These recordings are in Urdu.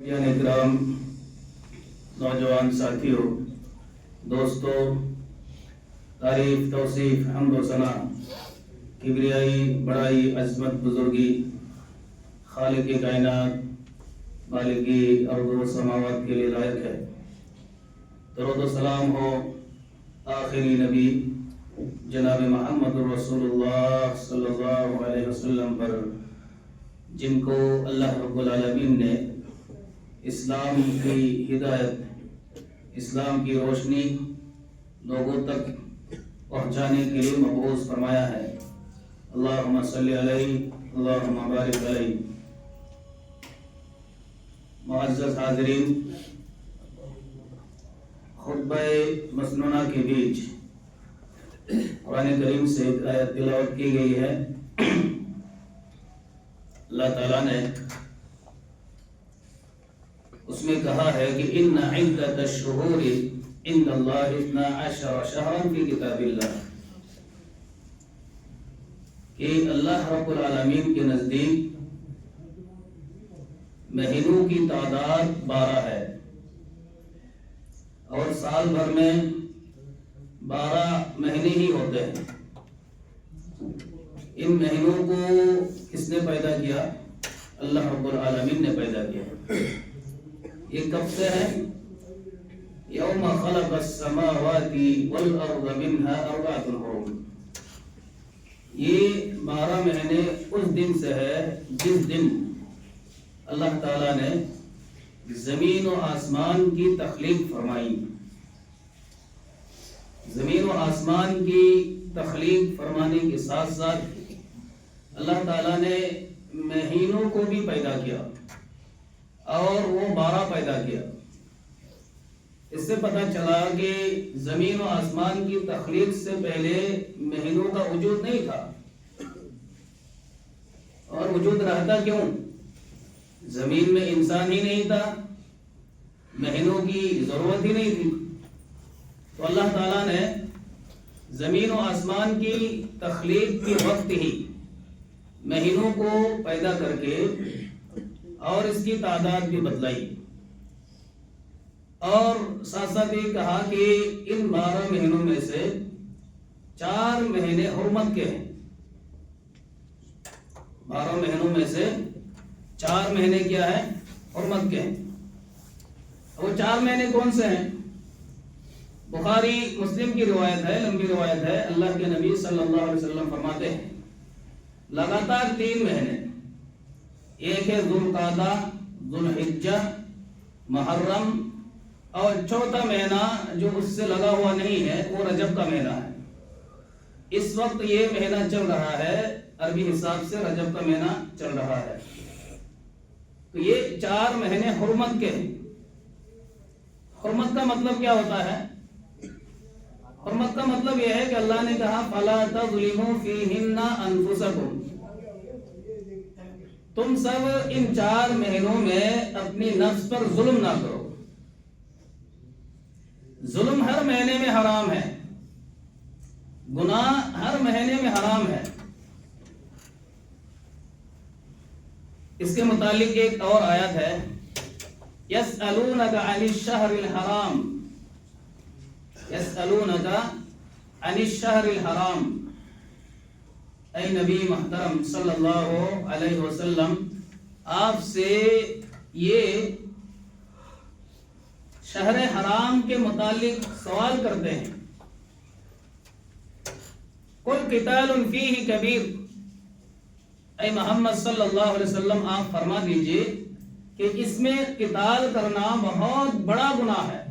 اکرام، نوجوان ساتھیوں، دوستوں، تعریف، توصیف، حمد و ثنا، کبریائی، بڑائی، عظمت، بزرگی خالق کائنات، مالکی ارض و سماوات کے لیے لائق ہے۔ درود و سلام ہو آخری نبی جناب محمد رسول اللہ صلی اللہ علیہ وسلم پر، جن کو اللہ رب العالمین نے اسلام کی ہدایت، اسلام کی روشنی لوگوں تک پہنچانے کے لیے مبعوث فرمایا ہے۔ اللہم صلی علیہ، اللہم بارک علیہ۔ معزز حاضرین، خطبہ مسنونہ کے بیچ قرآن کریم سے ایک آیت تلاوت کی گئی ہے۔ اللہ تعالیٰ نے اس میں کہا ہے کہ ان عدۃ الشہور عند اللہ 12 شہرا فی کتاب اللہ، کہ اللہ رب العالمین کے نزدیک مہینوں کی تعداد 12 ہے، اور سال بھر میں 12 مہینے ہی ہوتے ہیں۔ ان مہینوں کو کس نے پیدا کیا؟ اللہ رب العالمین نے پیدا کیا۔ یہ کب سے ہے؟ یوم خلق السماوات والارض منها 4 حرم۔ یہ 12 مہینے اس دن سے ہے جس دن اللہ تعالیٰ نے زمین و آسمان کی تخلیق فرمائی۔ زمین و آسمان کی تخلیق فرمانے کے ساتھ ساتھ اللہ تعالیٰ نے مہینوں کو بھی پیدا کیا، اور وہ 12 پیدا کیا۔ اس سے پتہ چلا کہ زمین و آسمان کی تخلیق سے پہلے مہینوں کا وجود نہیں تھا، اور وجود رہتا کیوں؟ زمین میں انسان ہی نہیں تھا، مہینوں کی ضرورت ہی نہیں تھی۔ تو اللہ تعالیٰ نے زمین و آسمان کی تخلیق کے وقت ہی مہینوں کو پیدا کر کے اور اس کی تعداد بھی بدلائی، اور ساتھ ساتھ یہ کہا کہ ان 12 مہینوں میں سے 4 مہینے حرمت کے ہیں۔ 12 مہینوں میں سے 4 مہینے کیا ہے؟ حرمت کے ہیں۔ وہ 4 مہینے کون سے ہیں؟ بخاری مسلم کی روایت ہے، لمبی روایت ہے۔ اللہ کے نبی صلی اللہ علیہ وسلم فرماتے ہیں لگاتار 3 مہینے، ایک ہے ذوالقعدہ، ذوالحجہ، محرم، اور چوتھا مہینہ جو اس سے لگا ہوا نہیں ہے وہ رجب کا مہینہ ہے۔ اس وقت یہ مہینہ چل رہا ہے، عربی حساب سے رجب کا مہینہ چل رہا ہے۔ تو یہ 4 مہینے حرمت کے ہیں۔ حرمت کا مطلب کیا ہوتا ہے؟ حرمت کا مطلب یہ ہے کہ اللہ نے کہا فَلَا تَظْلِمُوا فِيهِنَّ أَنفُسَكُمْ، تم سب ان 4 مہینوں میں اپنی نفس پر ظلم نہ کرو۔ ظلم ہر مہینے میں حرام ہے، گناہ ہر مہینے میں حرام ہے۔ اس کے متعلق ایک اور آیت ہے يَسْأَلُونَكَ عَنِ الشَّهْرِ الْحَرَامِ، يَسْأَلُونَكَ عَنِ الشَّهْرِ الْحَرَامِ۔ اے نبی محترم صلی اللہ علیہ وسلم، آپ سے یہ شہر حرام کے متعلق سوال کرتے ہیں۔ قُلْ قِتَالٌ فِيهِ كَبِيرٌ، اے محمد صلی اللہ علیہ وسلم آپ فرما دیجئے کہ اس میں قتال کرنا بہت بڑا گناہ ہے۔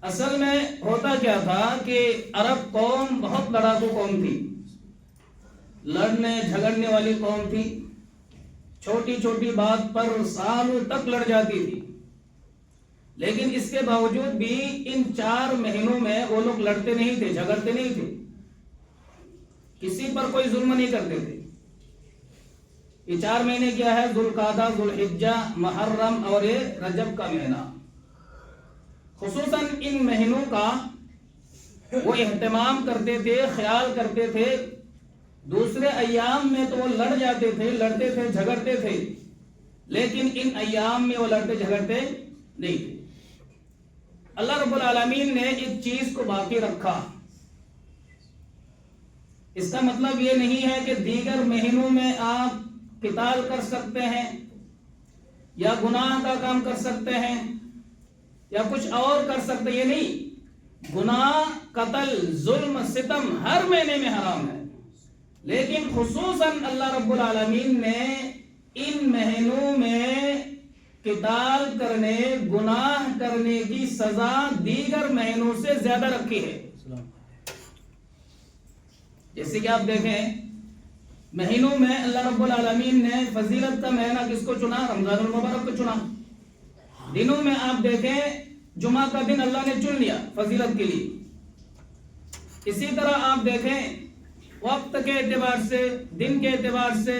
اصل میں ہوتا کیا تھا کہ عرب قوم بہت لڑاکو قوم تھی، لڑنے جھگڑنے والی قوم تھی، چھوٹی چھوٹی بات پر سالوں تک لڑ جاتی تھی۔ لیکن اس کے باوجود بھی ان 4 مہینوں میں وہ لوگ لڑتے نہیں تھے، جھگڑتے نہیں تھے، کسی پر کوئی ظلم نہیں کرتے تھے۔ یہ 4 مہینے کیا ہے؟ ذوالقعدہ، ذوالحجہ، محرم اور یہ رجب کا مہینہ۔ خصوصاً ان مہینوں کا وہ اہتمام کرتے تھے، خیال کرتے تھے۔ دوسرے ایام میں تو وہ لڑ جاتے تھے، لڑتے تھے، جھگڑتے تھے، لیکن ان ایام میں وہ لڑتے جھگڑتے نہیں تھے۔ اللہ رب العالمین نے ایک چیز کو باقی رکھا۔ اس کا مطلب یہ نہیں ہے کہ دیگر مہینوں میں آپ قتال کر سکتے ہیں یا گناہ کا کام کر سکتے ہیں یا کچھ اور کر سکتے، یہ نہیں۔ گناہ، قتل، ظلم، ستم ہر مہینے میں حرام ہے، لیکن خصوصاً اللہ رب العالمین نے ان مہینوں میں قتال کرنے، گناہ کرنے کی سزا دیگر مہینوں سے زیادہ رکھی ہے۔ جیسے کہ آپ دیکھیں مہینوں میں اللہ رب العالمین نے فضیلت کا مہینہ کس کو چنا؟ رمضان المبارک کو چنا۔ دنوں میں آپ دیکھیں جمعہ کا دن اللہ نے چن لیا فضیلت کے لیے۔ اسی طرح آپ دیکھیں وقت کے اعتبار سے، دن کے اعتبار سے،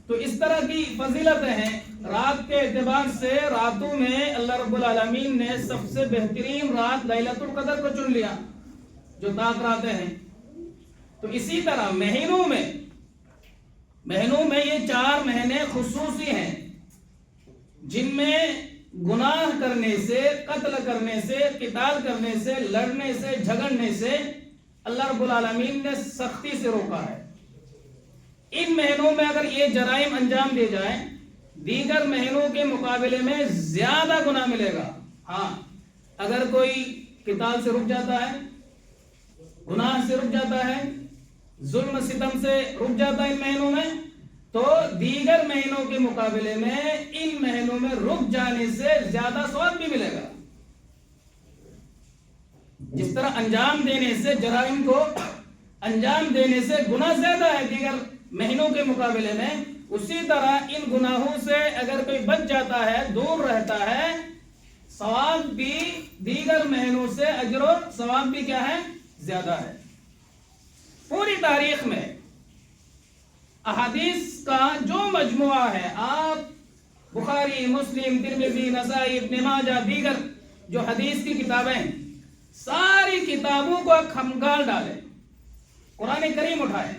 تو اس طرح کی فضیلتیں ہیں۔ رات کے اعتبار سے راتوں میں اللہ رب العالمین نے سب سے بہترین رات لیلۃ القدر کو چن لیا، جو تاک راتیں ہیں۔ تو اسی طرح مہینوں میں یہ 4 مہینے خصوصی ہیں جن میں گناہ کرنے سے، قتل کرنے سے، قتال کرنے سے، لڑنے سے، جھگڑنے سے اللہ رب العالمین نے سختی سے روکا ہے۔ ان مہینوں میں اگر یہ جرائم انجام دیے جائیں دیگر مہینوں کے مقابلے میں زیادہ گناہ ملے گا۔ ہاں، اگر کوئی قتال سے رک جاتا ہے، گناہ سے رک جاتا ہے، ظلم ستم سے رک جاتا ہے ان مہینوں میں، تو دیگر مہینوں کے مقابلے میں ان مہینوں میں رک جانے سے زیادہ ثواب بھی ملے گا۔ جس طرح انجام دینے سے، جرائم کو انجام دینے سے گناہ زیادہ ہے دیگر مہینوں کے مقابلے میں، اسی طرح ان گناہوں سے اگر کوئی بچ جاتا ہے، دور رہتا ہے، ثواب بھی دیگر مہینوں سے، اجر و ثواب بھی کیا ہے؟ زیادہ ہے۔ پوری تاریخ میں احادیث کا جو مجموعہ ہے، آپ بخاری، مسلم، ترمذی، نسائی، ابن ماجہ، دیگر جو حدیث کی کتابیں ہیں، ساری کتابوں کو کھنگال ڈالیں، قرآن کریم اٹھائیں،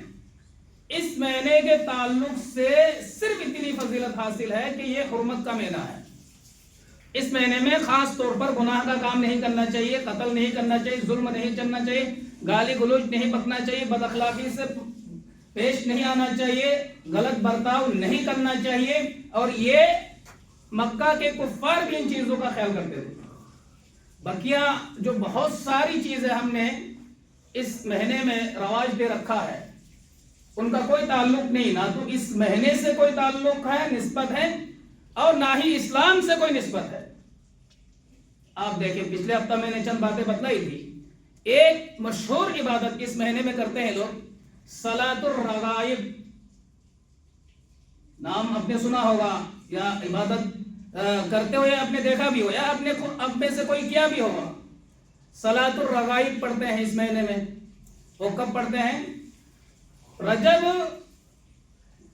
اس مہینے کے تعلق سے صرف اتنی فضیلت حاصل ہے کہ یہ حرمت کا مہینہ ہے۔ اس مہینے میں خاص طور پر گناہ کا کام نہیں کرنا چاہیے، قتل نہیں کرنا چاہیے، ظلم نہیں کرنا چاہیے، گالی گلوچ نہیں بکنا چاہیے، بد اخلاقی سے پیش نہیں آنا چاہیے، غلط برتاؤ نہیں کرنا چاہیے۔ اور یہ مکہ کے کفار بھی ان چیزوں کا خیال کرتے تھے۔ بقیہ جو بہت ساری چیزیں ہم نے اس مہینے میں رواج دے رکھا ہے، ان کا کوئی تعلق نہیں، نہ تو اس مہینے سے کوئی تعلق ہے، نسبت ہے، اور نہ ہی اسلام سے کوئی نسبت ہے۔ آپ دیکھیں پچھلے ہفتہ میں نے چند باتیں بتلائی تھی۔ ایک مشہور عبادت اس مہینے میں کرتے ہیں لوگ، صلاۃ الرغائب، نام آپ نے سنا ہوگا یا عبادت کرتے ہوئے آپ نے دیکھا بھی ہو یا آپ میں سے کوئی کیا بھی ہوگا۔ صلاۃ الرغائب پڑھتے ہیں اس مہینے میں۔ وہ کب پڑھتے ہیں؟ رجب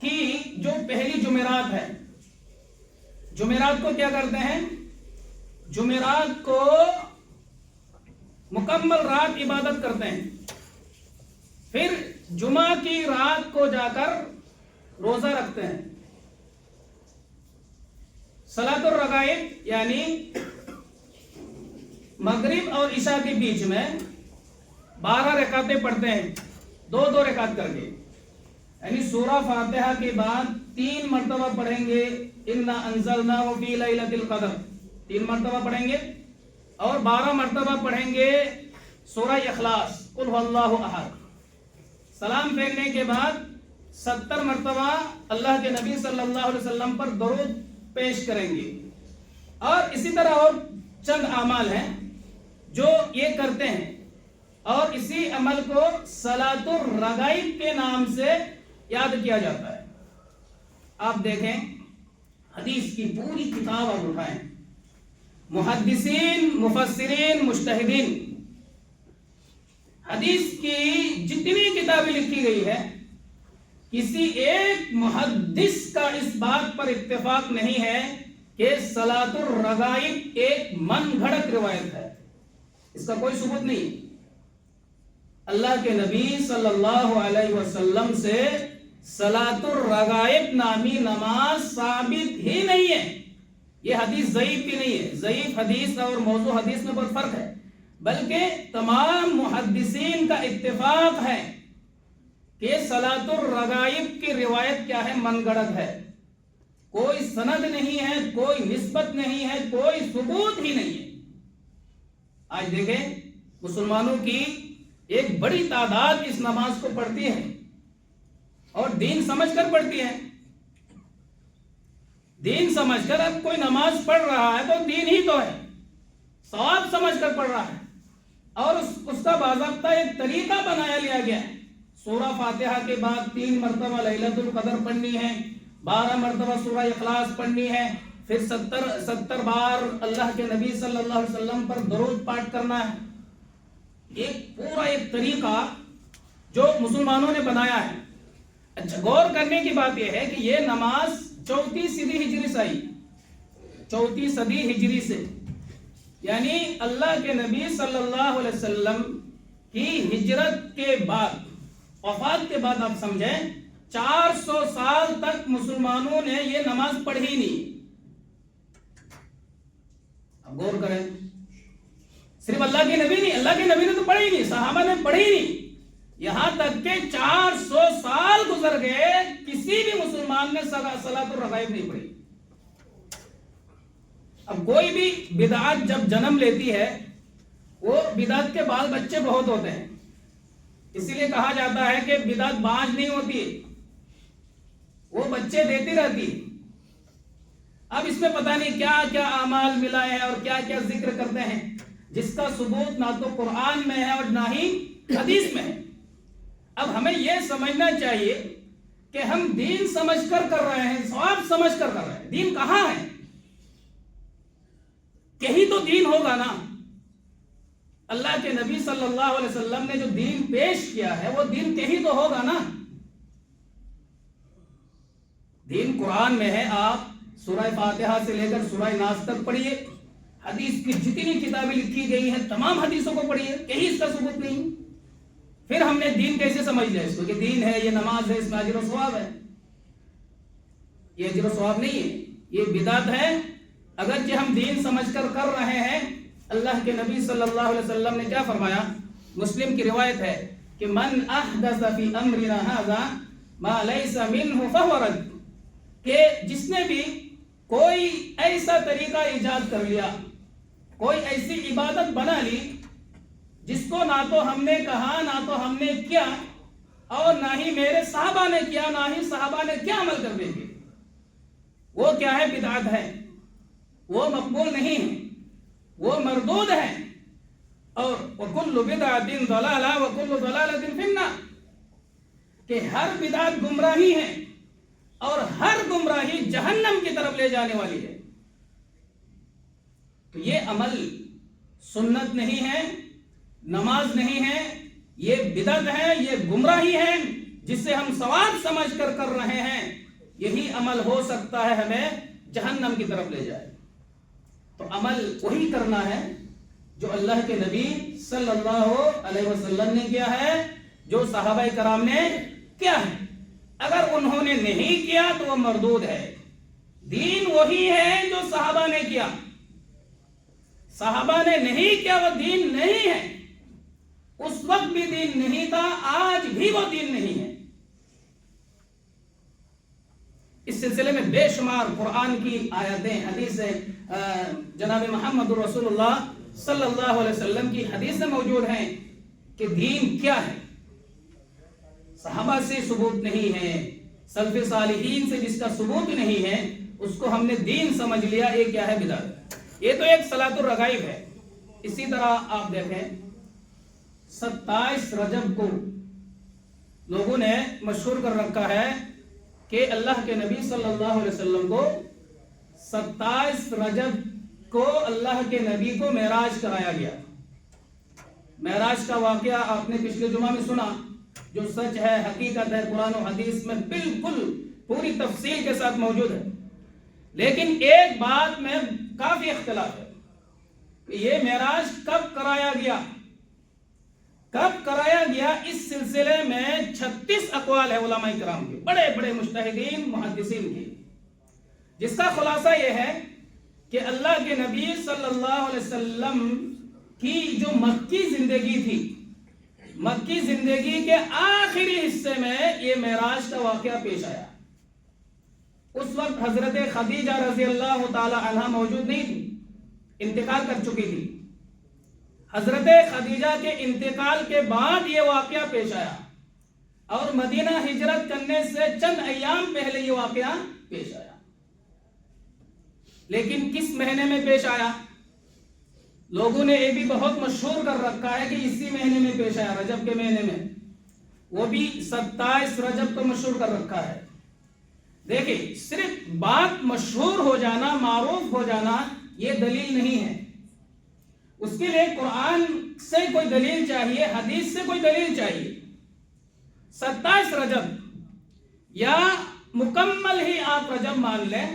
کی جو پہلی جمعرات ہے، جمعرات کو کیا کرتے ہیں؟ جمعرات کو مکمل رات عبادت کرتے ہیں، پھر جمعہ کی رات کو جا کر روزہ رکھتے ہیں۔ صلاۃ الرغائب یعنی مغرب اور عشاء کے بیچ میں 12 رکعتیں پڑھتے ہیں، 2 رکعت کر کے، یعنی سورہ فاتحہ کے بعد 3 مرتبہ پڑھیں گے اِنَّا أَنزَلْنَاهُ فِي لَيْلَةِ الْقَدْرِ، 3 مرتبہ پڑھیں گے، اور 12 مرتبہ پڑھیں گے سورہ اخلاص، قل هو اللہ احد۔ سلام پھیرنے کے بعد 70 مرتبہ اللہ کے نبی صلی اللہ علیہ وسلم پر درود پیش کریں گے۔ اور اسی طرح اور چند اعمال ہیں جو یہ کرتے ہیں، اور اسی عمل کو صلاۃ الرغائب کے نام سے یاد کیا جاتا ہے۔ آپ دیکھیں حدیث کی پوری کتاب آپ اٹھائیں، محدثین، مفسرین، مجتہدین، حدیث کی جتنی کتابیں لکھی گئی ہے، کسی ایک محدث کا اس بات پر اتفاق نہیں ہے کہ صلاۃ الرغائب ایک من گھڑت روایت ہے، اس کا کوئی ثبوت نہیں۔ اللہ کے نبی صلی اللہ علیہ وسلم سے صلاۃ الرغائب نامی نماز ثابت ہی نہیں ہے. یہ حدیث ضعیف بھی نہیں ہے. ضعیف حدیث اور موضوع حدیث میں بہت فرق ہے. بلکہ تمام محدثین کا اتفاق ہے کہ صلاۃ الرغائب کی روایت کیا ہے؟ من گڑت ہے. کوئی سند نہیں ہے، کوئی نسبت نہیں ہے، کوئی ثبوت ہی نہیں ہے. آج دیکھیں مسلمانوں کی ایک بڑی تعداد اس نماز کو پڑھتی ہے اور دین سمجھ کر پڑھتی ہے. دین سمجھ کر. اب کوئی نماز پڑھ رہا ہے تو دین ہی تو ہے، ثواب سمجھ کر پڑھ رہا ہے، اور اس کا باضابطہ ایک طریقہ بنایا لیا گیا ہے. سورہ فاتحہ کے بعد 3 مرتبہ لیلۃ القدر پڑھنی ہے، 12 مرتبہ سورہ اخلاص پڑھنی ہے، پھر 70 بار اللہ کے نبی صلی اللہ علیہ وسلم پر درود پاٹ کرنا ہے. ایک پورا ایک طریقہ جو مسلمانوں نے بنایا ہے. اچھا، غور کرنے کی بات یہ ہے کہ یہ نماز 34 صدی ہجری سے آئی. 34 صدی ہجری سے، یعنی اللہ کے نبی صلی اللہ علیہ وسلم کی ہجرت کے بعد، وفات کے بعد آپ سمجھیں 400 سال تک مسلمانوں نے یہ نماز پڑھی نہیں. اب غور کریں، صرف اللہ کے نبی نہیں، اللہ کے نبی نے تو پڑھی نہیں، صحابہ نے پڑھی نہیں، یہاں تک کہ 400 سال گزر گئے، کسی بھی مسلمان نے صلاۃ الرغائب نہیں پڑھی. اب کوئی بھی بدعت جب جنم لیتی ہے، وہ بدعت کے بال بچے بہت ہوتے ہیں. اسی لیے کہا جاتا ہے کہ بدعت بانج نہیں ہوتی، وہ بچے دیتی رہتی. اب اس میں پتہ نہیں کیا کیا اعمال ملائے ہیں اور کیا کیا ذکر کرتے ہیں، جس کا ثبوت نہ تو قرآن میں ہے اور نہ ہی حدیث میں ہے. اب ہمیں یہ سمجھنا چاہیے کہ ہم دین سمجھ کر کر رہے ہیں، ثواب سمجھ کر کر رہے ہیں. دین کہاں ہے؟ یہی تو دین ہوگا نا. اللہ کے نبی صلی اللہ علیہ وسلم نے جو دین پیش کیا ہے وہ دین یہی تو ہوگا نا. دین قرآن میں ہے. آپ سورہ فاتحہ سے لے کر سورہ ناس تک پڑھیے، حدیث کی جتنی کتابیں لکھی گئی ہیں تمام حدیثوں کو پڑھیے، کہیں اس کا ثبوت نہیں. پھر ہم نے دین کیسے سمجھ لیا اس کو کہ دین ہے، یہ نماز ہے، اس میں اجر و ثواب ہے؟ یہ اجر و ثواب نہیں ہے، یہ بدعت ہے. اگرچہ ہم دین سمجھ کر کر رہے ہیں. اللہ کے نبی صلی اللہ علیہ وسلم نے کیا فرمایا؟ مسلم کی روایت ہے کہ من احدث فی امرنا ھذا ما لیس منہ فہو رد، کہ جس نے بھی کوئی ایسا طریقہ ایجاد کر لیا، کوئی ایسی عبادت بنا لی جس کو نہ تو ہم نے کہا، نہ تو ہم نے کیا، اور نہ ہی میرے صحابہ نے کیا، نہ ہی صحابہ نے کیا عمل کر دیں گے، وہ کیا ہے؟ بدعت ہے. وہ مقبول نہیں ہے، وہ مردود ہے. اور وَكُلُّ بِدْعَةٍ ضَلَالَةٍ وَكُلُّ ضَلَالَةٍ فِي النَّارِ، کہ ہر بدعت گمراہی ہے اور ہر گمراہی جہنم کی طرف لے جانے والی ہے. تو یہ عمل سنت نہیں ہے، نماز نہیں ہے، یہ بدعت ہے، یہ گمراہی ہے جسے ہم ثواب سمجھ کر کر رہے ہیں. یہی عمل ہو سکتا ہے ہمیں جہنم کی طرف لے جائے. تو عمل وہی کرنا ہے جو اللہ کے نبی صلی اللہ علیہ وسلم نے کیا ہے، جو صحابہ کرام نے کیا ہے. اگر انہوں نے نہیں کیا تو وہ مردود ہے. دین وہی ہے جو صحابہ نے کیا. صحابہ نے نہیں کیا، وہ دین نہیں ہے. اس وقت بھی دین نہیں تھا، آج بھی وہ دین نہیں ہے. اس سلسلے میں بے شمار قرآن کی آیتیں، حدیثیں، جناب محمد رسول اللہ صلی اللہ علیہ وسلم کی حدیثیں موجود ہیں کہ دین کیا ہے. صحابہ سے ثبوت نہیں ہے، سلف صالحین سے جس کا ثبوت نہیں ہے اس کو ہم نے دین سمجھ لیا. یہ کیا ہے؟ بدعت. یہ تو ایک صلاۃ الرغائب ہے. اسی طرح آپ دیکھیں 27 رجب کو لوگوں نے مشہور کر رکھا ہے کہ اللہ کے نبی صلی اللہ علیہ وسلم کو 27 رجب کو اللہ کے نبی کو معراج کرایا گیا. معراج کا واقعہ آپ نے پچھلے جمعہ میں سنا، جو سچ ہے، حقیقت ہے، قرآن و حدیث میں بالکل پوری تفصیل کے ساتھ موجود ہے. لیکن ایک بات میں کافی اختلاف ہے کہ یہ معراج کب کرایا گیا. کب کرایا گیا؟ اس سلسلے میں 36 اقوال ہے علماء کرام کے، بڑے بڑے مجتہدین محدثین کے، جس کا خلاصہ یہ ہے کہ اللہ کے نبی صلی اللہ علیہ وسلم کی جو مکی زندگی تھی، مکی زندگی کے آخری حصے میں یہ معراج کا واقعہ پیش آیا۔ اس وقت حضرت خدیجہ رضی اللہ تعالی عنہ موجود نہیں تھی، انتقال کر چکی تھی۔ حضرت خدیجہ کے انتقال کے بعد یہ واقعہ پیش آیا، اور مدینہ ہجرت کرنے سے چند ایام پہلے یہ واقعہ پیش آیا۔ لیکن کس مہینے میں پیش آیا؟ لوگوں نے یہ بھی بہت مشہور کر رکھا ہے کہ اسی مہینے میں پیش آیا، رجب کے مہینے میں، وہ بھی 27 رجب کو مشہور کر رکھا ہے۔ دیکھیں، صرف بات مشہور ہو جانا، معروف ہو جانا، یہ دلیل نہیں ہے۔ اس کے لیے قرآن سے کوئی دلیل چاہیے، حدیث سے کوئی دلیل چاہیے۔ 27 رجب یا مکمل ہی آپ رجب مان لیں،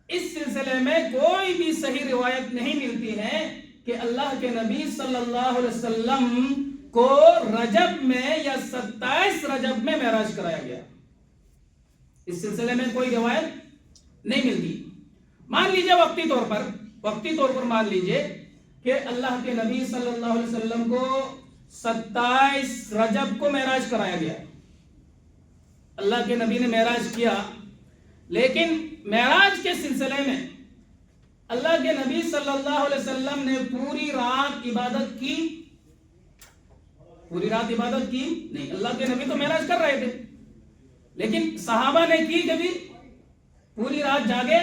اس سلسلے میں کوئی بھی صحیح روایت نہیں ملتی ہے کہ اللہ کے نبی صلی اللہ علیہ وسلم کو رجب میں یا 27 رجب میں معراج کرایا گیا۔ اس سلسلے میں کوئی روایت نہیں ملتی۔ مان لیجئے وقتی طور پر مان لیجئے کہ اللہ کے نبی صلی اللہ علیہ وسلم کو 27 رجب کو معراج کرایا گیا، اللہ کے نبی نے معراج کیا، لیکن معراج کے سلسلے میں اللہ کے نبی صلی اللہ علیہ وسلم نے پوری رات عبادت کی؟ پوری رات عبادت کی نہیں۔ اللہ کے نبی تو معراج کر رہے تھے، لیکن صحابہ نے کی کبھی؟ پوری رات جاگے؟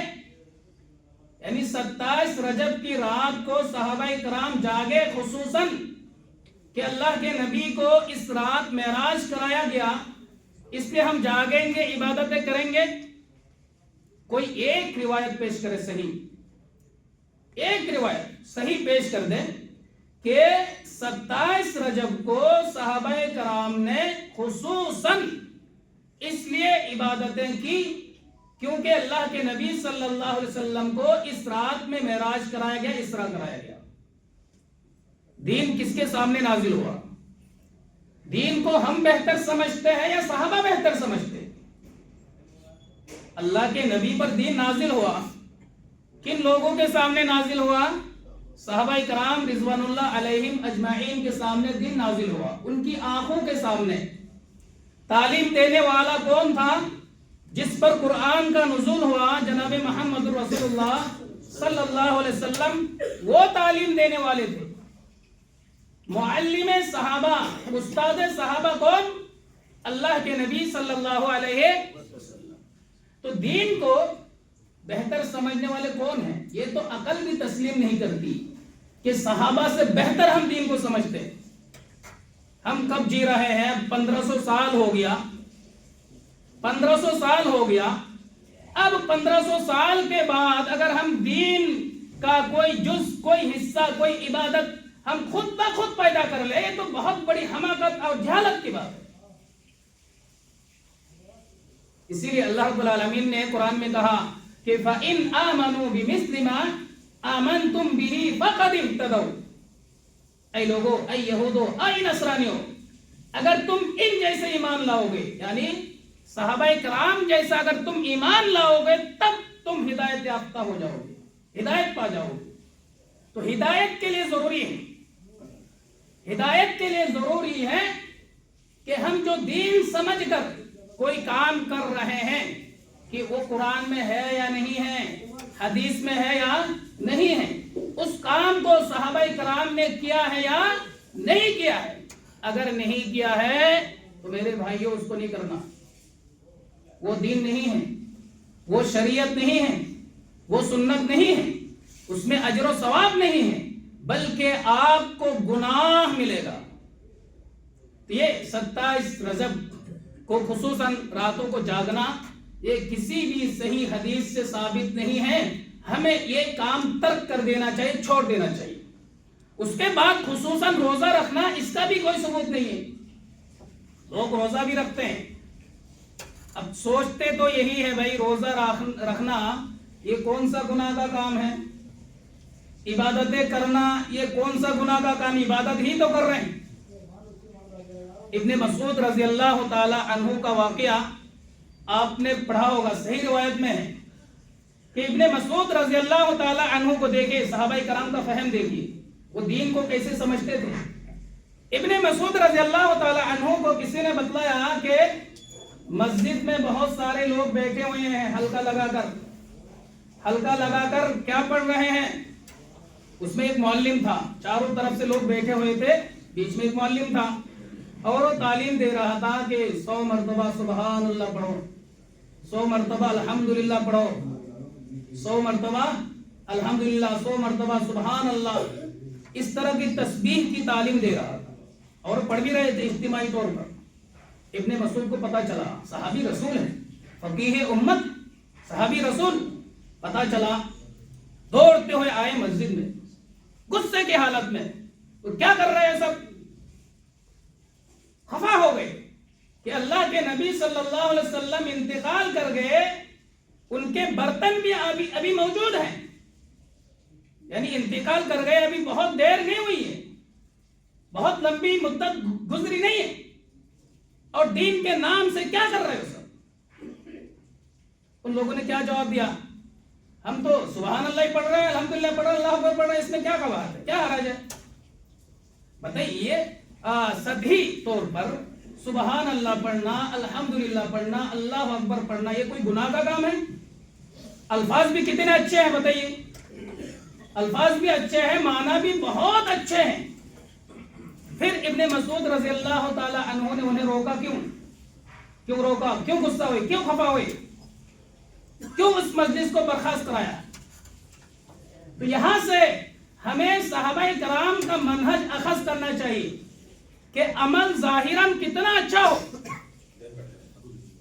یعنی 27 رجب کی رات کو صحابہ کرام جاگے، خصوصاً کہ اللہ کے نبی کو اس رات معراج کرایا گیا، اس لیے ہم جاگیں گے، عبادتیں کریں گے؟ کوئی ایک روایت پیش کرے صحیح، ایک روایت صحیح پیش کر دیں کہ 27 رجب کو صحابہ کرام نے خصوصاً اس لیے عبادتیں کی کیونکہ اللہ کے نبی صلی اللہ علیہ وسلم کو اس رات میں معراج کرایا گیا، اسرا کرایا گیا۔ دین کس کے سامنے نازل ہوا؟ دین کو ہم بہتر سمجھتے ہیں یا صحابہ بہتر سمجھتے ہیں؟ اللہ کے نبی پر دین نازل ہوا، کن لوگوں کے سامنے نازل ہوا؟ صحابہ کرام رضوان اللہ علیہم اجمعین کے سامنے دین نازل ہوا، ان کی آنکھوں کے سامنے۔ تعلیم دینے والا کون تھا؟ جس پر قرآن کا نزول ہوا، جناب محمد رسول اللہ صلی اللہ علیہ وسلم، وہ تعلیم دینے والے تھے۔ معلم صحابہ، استاد صحابہ کون؟ اللہ کے نبی صلی اللہ علیہ وسلم۔ تو دین کو بہتر سمجھنے والے کون ہیں؟ یہ تو عقل بھی تسلیم نہیں کرتی کہ صحابہ سے بہتر ہم دین کو سمجھتے ہیں۔ ہم کب جی رہے ہیں؟ 1500 سال ہو گیا، 1500 سال ہو گیا۔ اب 1500 سال کے بعد اگر ہم دین کا کوئی جز، کوئی حصہ، کوئی عبادت ہم خود بخود پیدا کر لیں، یہ تو بہت بڑی حماقت اور جہالت کی بات ہے۔ اسی لیے اللہ رب العالمین نے قرآن میں کہا کہ فَإِنْ آمَنُوا بِمِثْلِ مَا آمَنْتُمْ بِهِ فَقَدِ اهْتَدَوْا۔ اے لوگو، اے یہودو، اے نصرانیو، اگر تم ان جیسے ایمان لاؤ گے، یعنی صحابہ کرام جیسا اگر تم ایمان لاؤ گے، تب تم ہدایت یافتہ ہو جاؤ گے، ہدایت پا جاؤ گے۔ تو ہدایت کے لیے ضروری ہے، ہدایت کے لیے ضروری ہے کہ ہم جو دین سمجھ کر کوئی کام کر رہے ہیں کہ وہ قرآن میں ہے یا نہیں ہے، حدیث میں ہے یا نہیں ہے، اس کام کو صحابہ کرام نے کیا ہے یا نہیں کیا ہے۔ اگر نہیں کیا ہے تو میرے بھائیوں اس کو نہیں کرنا، وہ دین نہیں ہے، وہ شریعت نہیں ہے، وہ سنت نہیں ہے، اس میں اجر و ثواب نہیں ہے، بلکہ آپ کو گناہ ملے گا۔ یہ 27 رجب کو خصوصاً راتوں کو جاگنا، یہ کسی بھی صحیح حدیث سے ثابت نہیں ہے۔ ہمیں یہ کام ترک کر دینا چاہیے، چھوڑ دینا چاہیے۔ اس کے بعد خصوصاً روزہ رکھنا، اس کا بھی کوئی ثبوت نہیں ہے۔ لوگ روزہ بھی رکھتے ہیں، اب سوچتے تو یہی ہے بھائی روزہ رکھنا یہ کون سا گناہ کا کام ہے، عبادتیں کرنا یہ کون سا گناہ کا کام، عبادت ہی تو کر رہے ہیں۔ ابن مسعود رضی اللہ تعالی عنہ کا واقعہ آپ نے پڑھا ہوگا، صحیح روایت میں ہے کہ ابن مسعود رضی اللہ تعالی عنہ کو دیکھیں، صحابہ کرام کا فہم دیکھیے، وہ دین کو کیسے سمجھتے تھے۔ ابن مسعود رضی اللہ تعالی عنہ کو کسی نے بتلایا کہ مسجد میں بہت سارے لوگ بیٹھے ہوئے ہیں حلقہ لگا کر کیا پڑھ رہے ہیں۔ اس میں ایک معلم تھا، چاروں طرف سے لوگ بیٹھے ہوئے تھے، بیچ میں ایک معلم تھا اور وہ تعلیم دے رہا تھا کہ 100 مرتبہ سبحان اللہ پڑھو، 100 مرتبہ الحمدللہ پڑھو، 100 مرتبہ الحمدللہ، 100 مرتبہ سبحان اللہ، اس طرح کی تسبیح کی تعلیم دے رہا تھا اور پڑھ بھی رہے تھے اجتماعی طور پر۔ ابن مسعود کو پتا چلا، صحابی رسول ہے، فقیہ امت، صحابی رسول، پتا چلا، دوڑتے ہوئے آئے مسجد میں غصے کی حالت میں، وہ کیا کر رہے ہیں، سب خفا ہو گئے کہ اللہ کے نبی صلی اللہ علیہ وسلم انتقال کر گئے، ان کے برتن بھی ابھی موجود ہیں، یعنی انتقال کر گئے، ابھی بہت دیر نہیں ہوئی ہے، بہت لمبی مدت گزری نہیں ہے، اور دین کے نام سے کیا کر رہے ہو سب۔ ان لوگوں نے کیا جواب دیا، ہم تو سبحان اللہ ہی پڑھ رہے ہیں، الحمدللہ پڑھ رہے ہیں، اللہ اکبر پڑھ رہے ہیں، اس میں کیا بات ہے، کیا حرج ہے۔ بتائیے سطحی طور پر سبحان اللہ پڑھنا، الحمدللہ پڑھنا، اللہ اکبر پڑھنا، یہ کوئی گناہ کا کام ہے؟ الفاظ بھی کتنے اچھے ہیں بتائیے، الفاظ بھی اچھے ہیں، معنی بھی بہت اچھے ہیں۔ پھر ابن مسعود رضی اللہ تعالی عنہ نے انہیں روکا، کیوں روکا، کیوں غصہ ہوئے، کیوں خفا ہوئے، کیوں اس مجلس کو برخاست کرایا؟ تو یہاں سے ہمیں صحابہ کرام کا منہج اخذ کرنا چاہیے کہ عمل ظاہراً کتنا اچھا ہو،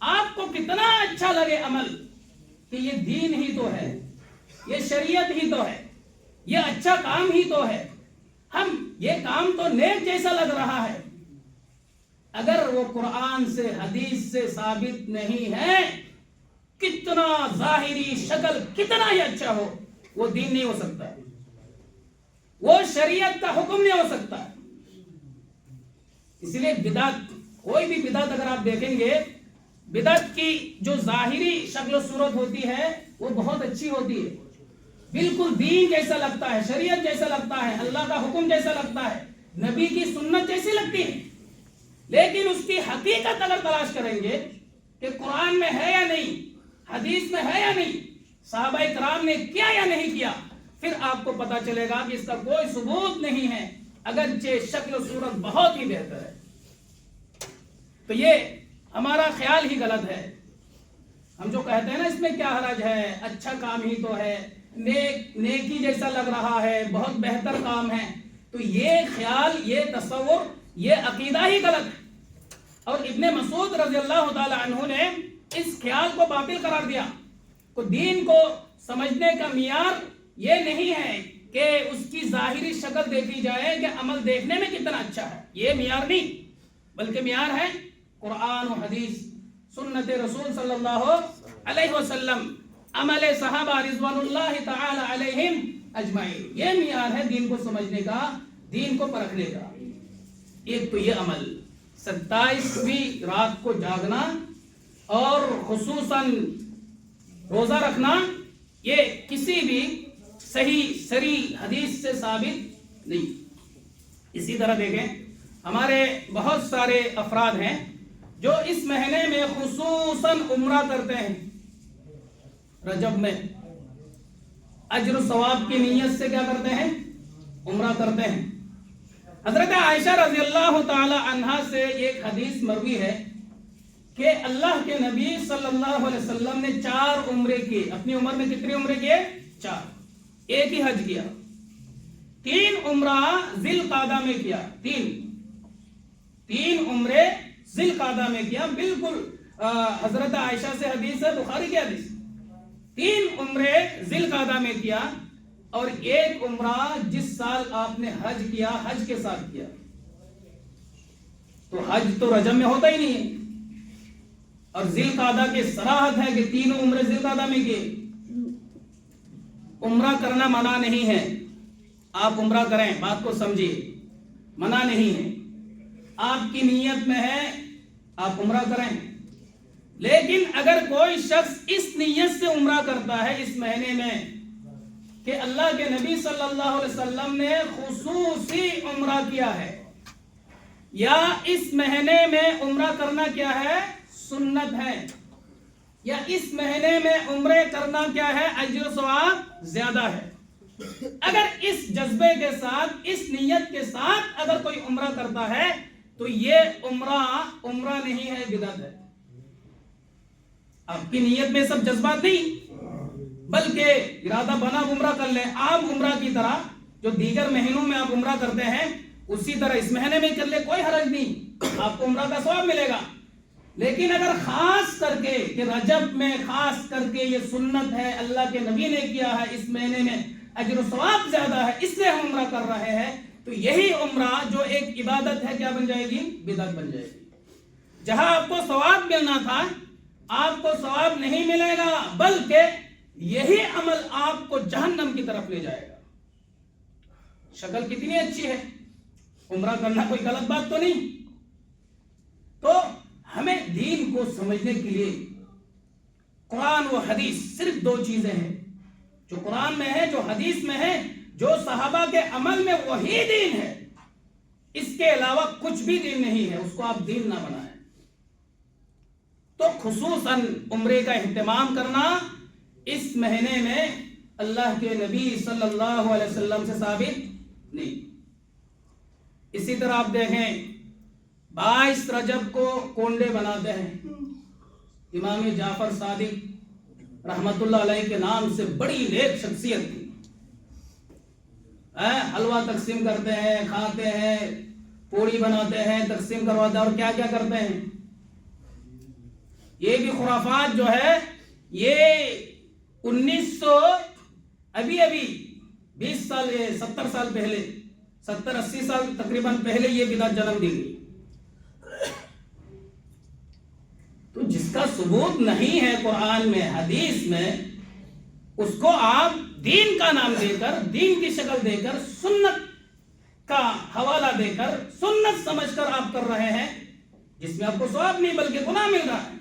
آپ کو کتنا اچھا لگے عمل، کہ یہ دین ہی تو ہے، یہ شریعت ہی تو ہے، یہ اچھا کام ہی تو ہے، ہم یہ کام تو نیک جیسا لگ رہا ہے، اگر وہ قرآن سے حدیث سے ثابت نہیں ہے، کتنا ظاہری شکل کتنا ہی اچھا ہو، وہ دین نہیں ہو سکتا، وہ شریعت کا حکم نہیں ہو سکتا۔ اس لیے بدعت، کوئی بھی بدعت اگر آپ دیکھیں گے، بدعت کی جو ظاہری شکل و صورت ہوتی ہے وہ بہت اچھی ہوتی ہے، بالکل دین جیسا لگتا ہے، شریعت جیسا لگتا ہے، اللہ کا حکم جیسا لگتا ہے، نبی کی سنت جیسی لگتی ہے، لیکن اس کی حقیقت اگر تلاش کریں گے کہ قرآن میں ہے یا نہیں، حدیث میں ہے یا نہیں، صحابہ کرام نے کیا یا نہیں کیا، پھر آپ کو پتا چلے گا کہ اس کا کوئی ثبوت نہیں ہے، اگرچہ شکل و صورت بہت ہی بہتر ہے۔ تو یہ ہمارا خیال ہی غلط ہے، ہم جو کہتے ہیں نا اس میں کیا حرج ہے، اچھا کام ہی تو ہے، نیکی جیسا لگ رہا ہے، بہت بہتر کام ہے، تو یہ خیال، یہ تصور، یہ عقیدہ ہی غلط ہے۔ اور ابن مسعود رضی اللہ تعالی عنہ نے اس خیال کو باطل قرار دیا، کہ دین کو سمجھنے کا معیار یہ نہیں ہے کہ اس کی ظاہری شکل دیکھی جائے کہ عمل دیکھنے میں کتنا اچھا ہے، یہ معیار نہیں، بلکہ معیار ہے قرآن و حدیث، سنت رسول صلی اللہ علیہ وسلم، عمل صحابہ رضوان اللہ تعالی علیہم اجمعین، یہ معیار ہے دین کو سمجھنے کا، دین کو پرکھنے کا۔ ایک تو یہ عمل، 27ویں رات کو جاگنا اور خصوصاً روزہ رکھنا، یہ کسی بھی صحیح صریح حدیث سے ثابت نہیں۔ اسی طرح دیکھیں، ہمارے بہت سارے افراد ہیں جو اس مہینے میں خصوصاً عمرہ کرتے ہیں، رجب میں اجر و ثواب کی نیت سے کیا کرتے ہیں، عمرہ کرتے ہیں۔ حضرت عائشہ رضی اللہ تعالی عنہا سے ایک حدیث مروی ہے کہ اللہ کے نبی صلی اللہ علیہ وسلم نے 4 عمرے کیے، اپنی عمر میں کتنی عمرے کیے، 4، ایک ہی حج کیا، 3 عمرہ ذی القعدہ میں کیا، 3 عمرے ذی القعدہ میں کیا، بالکل حضرت عائشہ سے حدیث ہے، بخاری کی حدیث، 3 عمرے ذی القعدہ میں کیا، اور 1 عمرہ جس سال آپ نے حج کیا، حج کے ساتھ کیا۔ تو حج تو رجب میں ہوتا ہی نہیں ہے، اور ذی القعدہ کی صراحت ہے کہ 3 عمرے ذی القعدہ میں کیے۔ عمرہ کرنا منع نہیں ہے، آپ عمرہ کریں، بات کو سمجھیے، منع نہیں ہے، آپ کی نیت میں ہے آپ عمرہ کریں. لیکن اگر کوئی شخص اس نیت سے عمرہ کرتا ہے اس مہینے میں کہ اللہ کے نبی صلی اللہ علیہ وسلم نے خصوصی عمرہ کیا ہے، یا اس مہینے میں عمرہ کرنا کیا ہے سنت ہے، یا اس مہینے میں عمرے کرنا کیا ہے اجر و ثواب زیادہ ہے، اگر اس جذبے کے ساتھ اس نیت کے ساتھ اگر کوئی عمرہ کرتا ہے تو یہ عمرہ نہیں ہے، بدعت ہے. آپ کی نیت میں سب جذبات نہیں بلکہ ارادہ بنا عمرہ کر لیں، عام عمرہ کی طرح جو دیگر مہینوں میں آپ عمرہ کرتے ہیں اسی طرح اس مہینے میں کر لیں، کوئی حرج نہیں، آپ کو عمرہ کا ثواب ملے گا. لیکن اگر خاص کر کے کہ رجب میں خاص کر کے یہ سنت ہے، اللہ کے نبی نے کیا ہے، اس مہینے میں اجر و ثواب زیادہ ہے اس لیے ہم عمرہ کر رہے ہیں، تو یہی عمرہ جو ایک عبادت ہے کیا بن جائے گی؟ بدعت بن جائے گی. جہاں آپ کو ثواب ملنا تھا آپ کو ثواب نہیں ملے گا، بلکہ یہی عمل آپ کو جہنم کی طرف لے جائے گا. شکل کتنی اچھی ہے، عمرہ کرنا کوئی غلط بات تو نہیں. تو ہمیں دین کو سمجھنے کے لیے قرآن و حدیث صرف دو چیزیں ہیں، جو قرآن میں ہے جو حدیث میں ہے، جو صحابہ کے عمل میں وہی دین ہے، اس کے علاوہ کچھ بھی دین نہیں ہے، اس کو آپ دین نہ بنائیں. تو خصوصاً عمرے کا اہتمام کرنا اس مہینے میں اللہ کے نبی صلی اللہ علیہ وسلم سے ثابت نہیں. اسی طرح آپ دیکھیں 22 رجب کو کونڈے بناتے ہیں. امام جعفر صادق رحمت اللہ علیہ کے نام سے بڑی نیک شخصیت تھی. حلوہ تقسیم کرتے ہیں، کھاتے ہیں، پوڑی بناتے ہیں، تقسیم کرواتے ہیں، اور کیا کیا کرتے ہیں. یہ بھی خرافات جو ہے یہ 1900 ابھی 20 سال 70 سال پہلے 70-80 سال تقریباً پہلے یہ بدعت جنم دی گئی. تو جس کا ثبوت نہیں ہے قرآن میں حدیث میں، اس کو آپ دین کا نام دے کر، دین کی شکل دے کر، سنت کا حوالہ دے کر، سنت سمجھ کر آپ کر رہے ہیں، جس میں آپ کو ثواب نہیں بلکہ گناہ مل رہا ہے،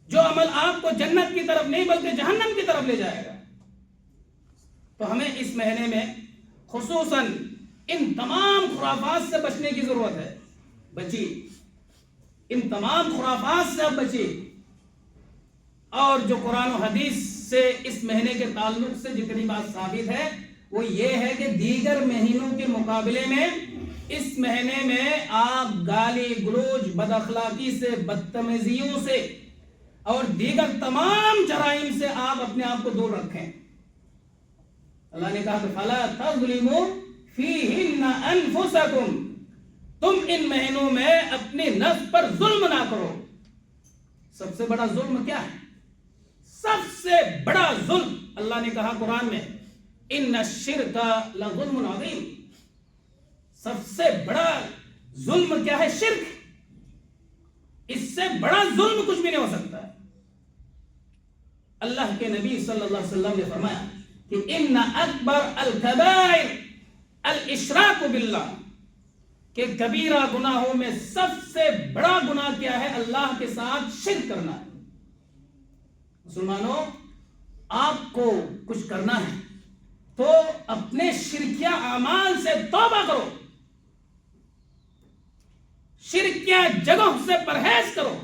جو عمل آپ کو جنت کی طرف نہیں بلکہ جہنم کی طرف لے جائے گا. تو ہمیں اس مہینے میں خصوصاً ان تمام خرافات سے بچنے کی ضرورت ہے. بچی ان تمام خرافات سے اب بچی، اور جو قرآن و حدیث سے اس مہینے کے تعلق سے جتنی بات ثابت ہے وہ یہ ہے کہ دیگر مہینوں کے مقابلے میں اس مہینے میں آپ گالی گلوچ، بد اخلاقی سے، بدتمیزیوں سے اور دیگر تمام جرائم سے آپ اپنے آپ کو دور رکھیں. اللہ نے کہا کہ فَلَا تَظْلِمُوا فِيهِنَّ أَنفُسَكُمْ، تم ان مہینوں میں اپنی نفس پر ظلم نہ کرو. سب سے بڑا ظلم کیا ہے؟ سب سے بڑا ظلم اللہ نے کہا قرآن میں ان الشرک لظلم عظیم. سب سے بڑا ظلم کیا ہے؟ شرک. اس سے بڑا ظلم کچھ بھی نہیں ہو سکتا. اللہ کے نبی صلی اللہ علیہ وسلم نے فرمایا کہ ان اکبر الکبائر الاشراک باللہ، کہ کبیرہ گناہوں میں سب سے بڑا گناہ کیا ہے؟ اللہ کے ساتھ شرک کرنا ہے. مسلمانوں، آپ کو کچھ کرنا ہے تو اپنے شرکیہ اعمال سے توبہ کرو، شرکیہ جگہوں سے پرہیز کرو،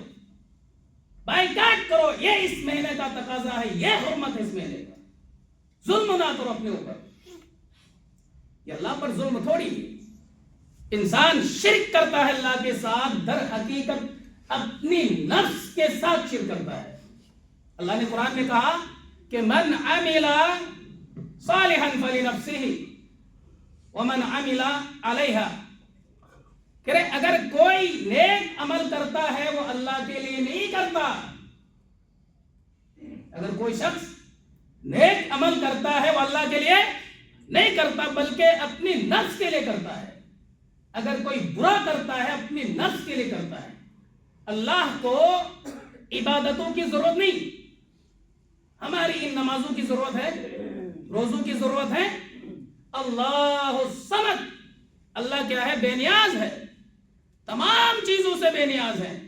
بائیکاٹ کرو. یہ اس مہینے کا تقاضا ہے، یہ حرمت ہے اس مہینے کا. ظلم نہ کرو اپنے اوپر. یہ اللہ پر ظلم تھوڑی ہے. انسان شرک کرتا ہے اللہ کے ساتھ، در حقیقت اپنی نفس کے ساتھ شرک کرتا ہے. اللہ نے قرآن میں کہا کہ من عمل صالحا فلنفسه ومن عمل علیہا، کہ اگر کوئی نیک عمل کرتا ہے وہ اللہ کے لیے نہیں کرتا. اگر کوئی شخص نیک عمل کرتا ہے وہ اللہ کے لیے نہیں کرتا بلکہ اپنی نفس کے لیے کرتا ہے. اگر کوئی برا کرتا ہے اپنی نفس کے لیے کرتا ہے. اللہ کو عبادتوں کی ضرورت نہیں. ہماری ان نمازوں کی ضرورت ہے، روزوں کی ضرورت ہے. اللہ الصمد، اللہ کیا ہے؟ بے نیاز ہے، تمام چیزوں سے بے نیاز ہیں.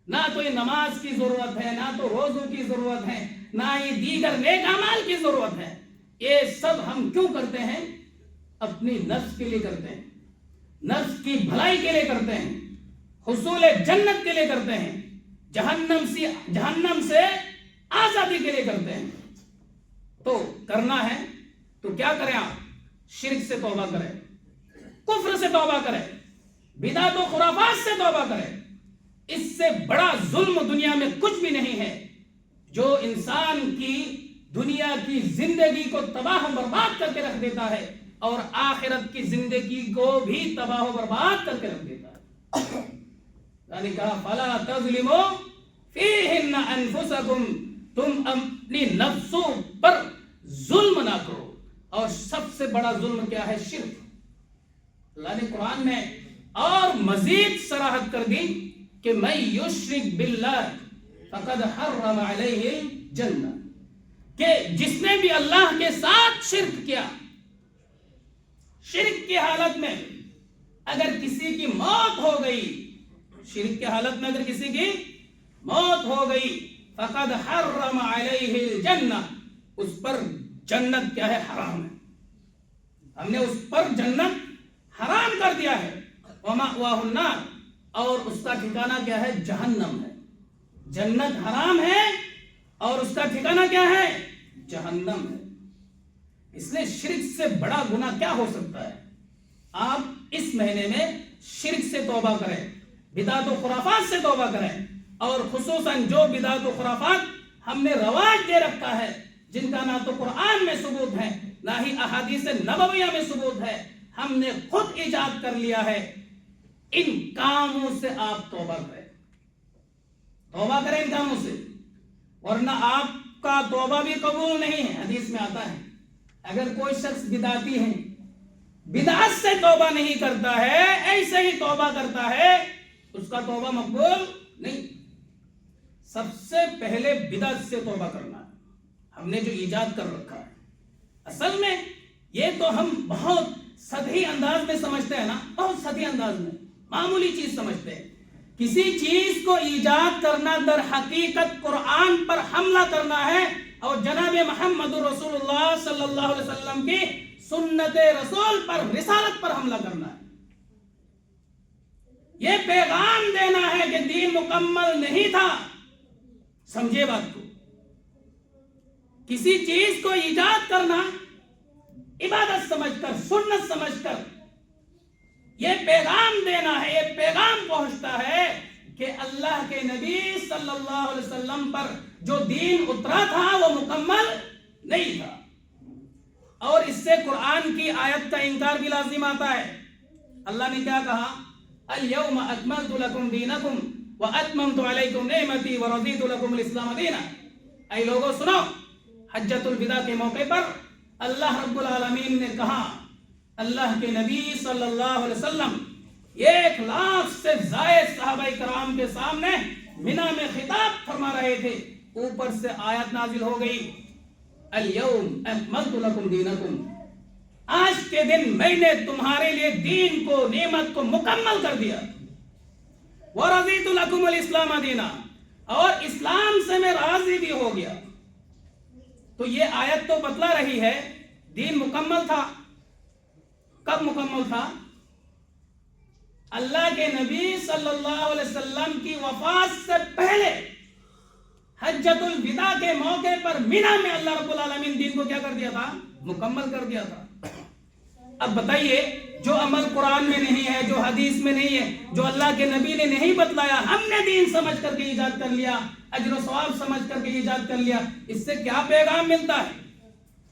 نہ تو یہ نماز کی ضرورت ہے، نہ تو روزوں کی ضرورت ہے، نہ یہ دیگر نیک اعمال کی ضرورت ہے. یہ سب ہم کیوں کرتے ہیں؟ اپنی نفس کے لیے کرتے ہیں، نفس کی بھلائی کے لیے کرتے ہیں، حصول جنت کے لیے کرتے ہیں، جہنم سے آزادی کے لیے کرتے ہیں. تو کرنا ہے تو کیا کریں؟ آپ شرک سے توبہ کریں، کفر سے توبہ کریں، بدعت و خرافات سے توبہ کریں. اس سے بڑا ظلم دنیا میں کچھ بھی نہیں ہے جو انسان کی دنیا کی زندگی کو تباہ و برباد کر کے رکھ دیتا ہے اور آخرت کی زندگی کو بھی تباہ و برباد کر کے رکھ دیتا ہے. یعنی کہا فَلَا تَظْلِمُوا فِيهِنَّ أَنفُسَكُمْ، تم اپنی نفسوں پر ظلم نہ کرو. اور سب سے بڑا ظلم کیا ہے؟ شرک. اللہ نے قرآن میں اور مزید صراحت کر دی کہ مَن یشرک باللہ فقد حرم علیہ الجنہ، کہ جس نے بھی اللہ کے ساتھ شرک کیا، شرک کی حالت میں اگر کسی کی موت ہو گئی، شرک کی حالت میں اگر کسی کی موت ہو گئی، فقد حرم علیہ الجنہ، اس پر جنت کیا ہے؟ حرام ہے. ہم نے اس پر جنت حرام کر دیا ہے. وَمَأْوَاهُ النَّارُ، اور اس کا ٹھکانہ کیا ہے؟ جہنم ہے. جنت حرام ہے اور اس کا ٹھکانہ کیا ہے؟ جہنم ہے. اس لیے شرک سے بڑا گناہ کیا ہو سکتا ہے؟ آپ اس مہینے میں شرک سے توبہ کریں، بدعت و خرافات سے توبہ کریں. اور خصوصاً جو بدعت و خرافات ہم نے رواج دے رکھا ہے، جن کا نہ تو قرآن میں ثبوت ہے نہ ہی احادیث نبویہ میں ثبوت ہے، ہم نے خود ایجاد کر لیا ہے، ان کاموں سے آپ توبہ کریں. توبہ کریں ان کاموں سے، ورنہ آپ کا توبہ بھی قبول نہیں ہے. حدیث میں آتا ہے اگر کوئی شخص بدعتی ہے، بدعت سے توبہ نہیں کرتا ہے، ایسے ہی توبہ کرتا ہے، اس کا توبہ مقبول نہیں. سب سے پہلے بدعت سے توبہ کرنا ہے. ہم نے جو ایجاد کر رکھا ہے، اصل میں یہ تو ہم بہت سطحی انداز میں سمجھتے ہیں نا، بہت سطحی انداز میں معمولی چیز سمجھتے ہیں. کسی چیز کو ایجاد کرنا در حقیقت قرآن پر حملہ کرنا ہے اور جناب محمد رسول اللہ صلی اللہ علیہ وسلم کی سنت رسول پر، رسالت پر حملہ کرنا ہے. یہ پیغام دینا ہے کہ دین مکمل نہیں تھا. سمجھے بات کو. کسی چیز کو ایجاد کرنا عبادت سمجھ کر، سنت سمجھ کر یہ پیغام دینا ہے، یہ پیغام پہنچتا ہے کہ اللہ کے نبی صلی اللہ علیہ وسلم پر جو دین اترا تھا وہ مکمل نہیں تھا. اور اس سے قرآن کی آیت کا انکار بھی لازم آتا ہے. اللہ نے کیا کہا؟ اليوم اکملت لکم دینکم واتممت علیکم نعمتی ورضیت لکم الاسلام دینا. اے لوگوں سنو، حجۃ الوداع کے موقع پر اللہ رب العالمین نے کہا، اللہ کے نبی صلی اللہ علیہ وسلم 1,00,000 سے زائد صحابہ کرام کے سامنے منا میں خطاب فرما رہے تھے. اوپر سے آیت نازل ہو گئی، اليوم اکملت لکم دینکم، آج کے دن میں نے تمہارے لیے دین کو، نعمت کو مکمل کر دیا. ورضیت لکم الاسلام دینا، اور اسلام سے میں راضی بھی ہو گیا. تو یہ آیت تو بتلا رہی ہے دین مکمل تھا. کب مکمل تھا؟ اللہ کے نبی صلی اللہ علیہ وسلم کی وفات سے پہلے حجۃ الوداع کے موقع پر مینا میں اللہ رب العالمین دین کو کیا کر دیا تھا؟ مکمل کر دیا تھا. اب بتائیے، جو عمل قرآن میں نہیں ہے، جو حدیث میں نہیں ہے، جو اللہ کے نبی نے نہیں بتلایا، ہم نے دین سمجھ کر کے ایجاد کر لیا، اجر و ثواب سمجھ کر کے ایجاد کر لیا، اس سے کیا پیغام ملتا ہے؟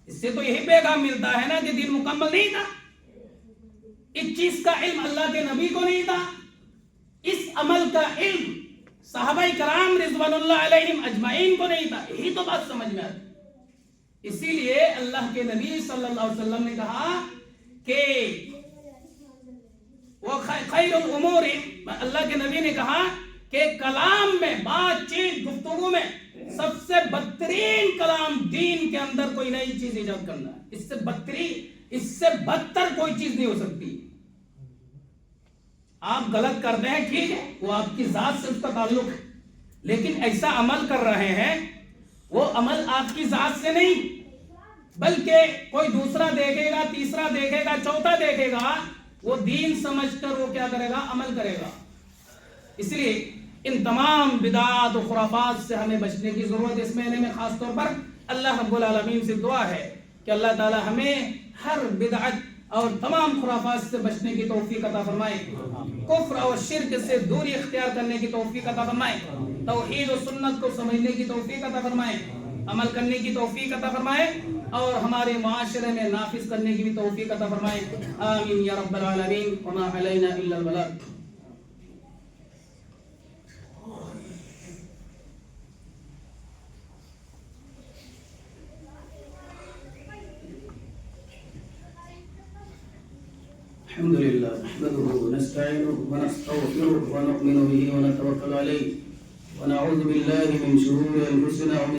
اس سے تو یہی پیغام ملتا ہے نا کہ دین مکمل نہیں تھا. اس چیز کا علم اللہ کے نبی کو نہیں تھا، اس عمل کا علم صحابہ کرام رضوان اللہ علیہم اجمعین کو نہیں تھا. یہی تو بات سمجھ میں آتی. اسی لیے اللہ کے نبی صلی اللہ علیہ وسلم نے کہا کہ وہ خیر الامور، اللہ کے نبی نے کہا کہ کلام میں، بات چیت، گفتگو میں سب سے بدترین کلام دین کے اندر کوئی نئی چیز ایجاد کرنا ہے. اس سے بدتر کوئی چیز نہیں ہو سکتی. آپ غلط کرتے ہیں ٹھیک ہے، وہ آپ کی ذات سے اس کا تعلق ہے، لیکن ایسا عمل کر رہے ہیں وہ عمل آپ کی ذات سے نہیں، بلکہ کوئی دوسرا دیکھے گا، تیسرا دیکھے گا، چوتھا دیکھے گا، وہ دین سمجھ کر وہ کیا کرے گا؟ عمل کرے گا۔ اس لیے ان تمام بدعات و خرافات سے ہمیں بچنے کی ضرورت ہے۔ اس مہینے میں خاص طور پر اللہ رب العالمین سے دعا ہے کہ اللہ تعالی ہمیں ہر بدعت اور تمام خرافات سے بچنے کی توفیق عطا فرمائے، کفر اور شرک سے دوری اختیار کرنے کی توفیق عطا فرمائے، توحید و سنت کو سمجھنے کی توفیق عطا فرمائے، عمل کرنے کی توفیق عطا فرمائے، اور ہمارے معاشرے میں نافذ کرنے کی بھی توفیق عطا فرمائے۔ آمین یا رب العالمین۔ وما علینا الا البلاغ۔ الحمد لله نحمده ونستعينه ونستغفره ونؤمن به ونتوكل عليه ونعوذ بالله من شرور انفسنا ومن